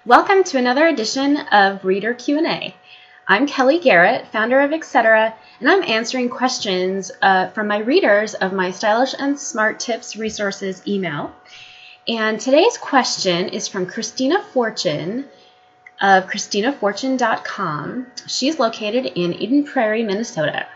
Welcome to another edition of Reader Q&A. I'm Kelly Garrett, founder of Etc., and I'm answering questions from my readers of my Stylish and Smart Tips Resources email. And today's question is from Christina Fortune of ChristinaFortune.com. She's located in Eden Prairie, Minnesota.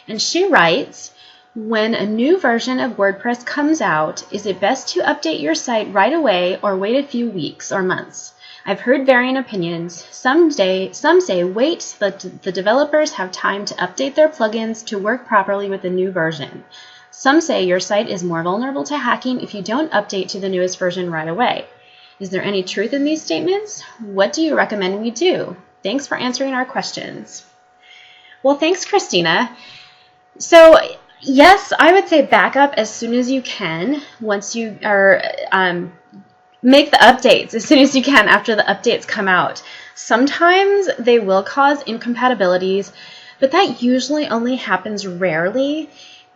And she writes, when a new version of WordPress comes out, is it best to update your site right away or wait a few weeks or months? I've heard varying opinions. Some say wait so that the developers have time to update their plugins to work properly with the new version. Some say your site is more vulnerable to hacking if you don't update to the newest version right away. Is there any truth in these statements? What do you recommend we do? Thanks for answering our questions. Well, thanks, Christina. So, yes, I would say back up as soon as you can once you are make the updates as soon as you can after the updates come out. Sometimes they will cause incompatibilities, but that usually only happens rarely.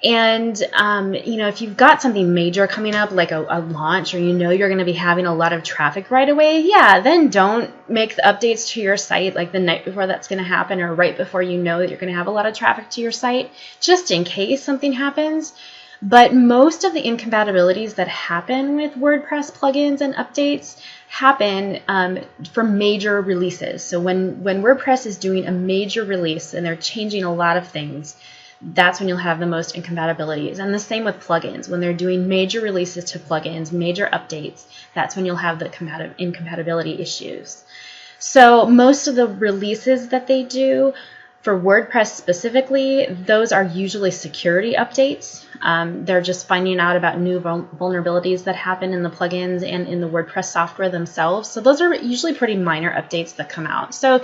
And, if you've got something major coming up, like a launch, or you're going to be having a lot of traffic right away, then don't make the updates to your site like the night before that's going to happen, or right before you know that you're going to have a lot of traffic to your site, just in case something happens. But most of the incompatibilities that happen with WordPress plugins and updates happen for major releases. So when WordPress is doing a major release and they're changing a lot of things, that's when you'll have the most incompatibilities. And the same with plugins. When they're doing major releases to plugins, major updates, that's when you'll have the incompatibility issues. So most of the releases that they do for WordPress specifically, those are usually security updates. They're just finding out about new vulnerabilities that happen in the plugins and in the WordPress software themselves. So those are usually pretty minor updates that come out. So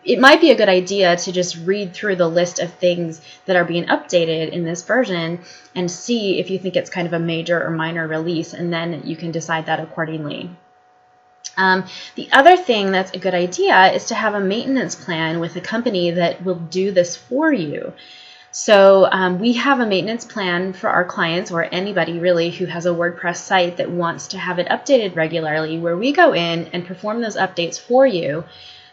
it might be a good idea to just read through the list of things that are being updated in this version and see if you think it's kind of a major or minor release, and then you can decide that accordingly. The other thing that's a good idea is to have a maintenance plan with a company that will do this for you. So we have a maintenance plan for our clients, or anybody really who has a WordPress site that wants to have it updated regularly, where we go in and perform those updates for you.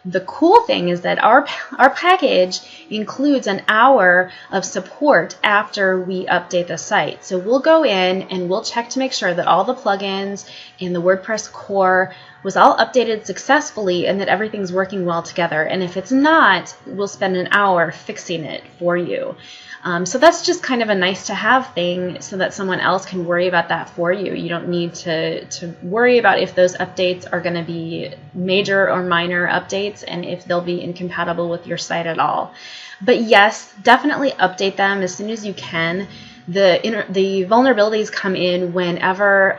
The cool thing is that our package includes an hour of support after we update the site. So we'll go in and we'll check to make sure that all the plugins and the WordPress core was all updated successfully and that everything's working well together. And if it's not, we'll spend an hour fixing it for you. So that's just kind of a nice to have thing so that someone else can worry about that for you. You don't need to worry about if those updates are going to be major or minor updates and if they'll be incompatible with your site at all. But yes, definitely update them as soon as you can. The vulnerabilities come in whenever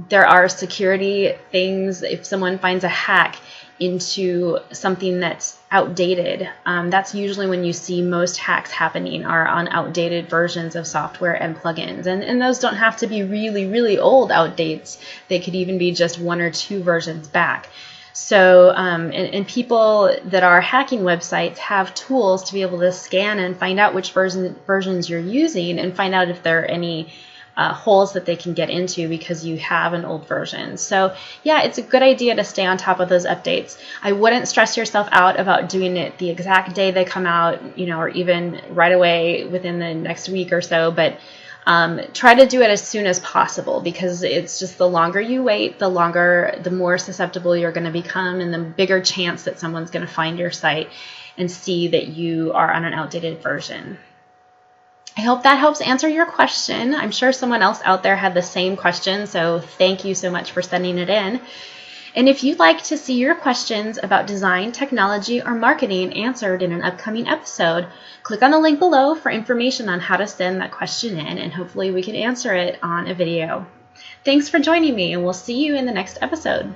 there are security things. If someone finds a hack into something that's outdated, that's usually when you see most hacks happening, are on outdated versions of software and plugins. And those don't have to be really, really old outdates. They could even be just 1 or 2 versions back. So, and people that are hacking websites have tools to be able to scan and find out which versions you're using and find out if there are any holes that they can get into because you have an old version. So yeah, it's a good idea to stay on top of those updates. I wouldn't stress yourself out about doing it the exact day they come out, or even right away within the next week or so, but try to do it as soon as possible, because it's just the longer you wait, the more susceptible you're going to become, and the bigger chance that someone's going to find your site and see that you are on an outdated version. I hope that helps answer your question. I'm sure someone else out there had the same question, so thank you so much for sending it in. And if you'd like to see your questions about design, technology, or marketing answered in an upcoming episode, click on the link below for information on how to send that question in, and hopefully we can answer it on a video. Thanks for joining me, and we'll see you in the next episode.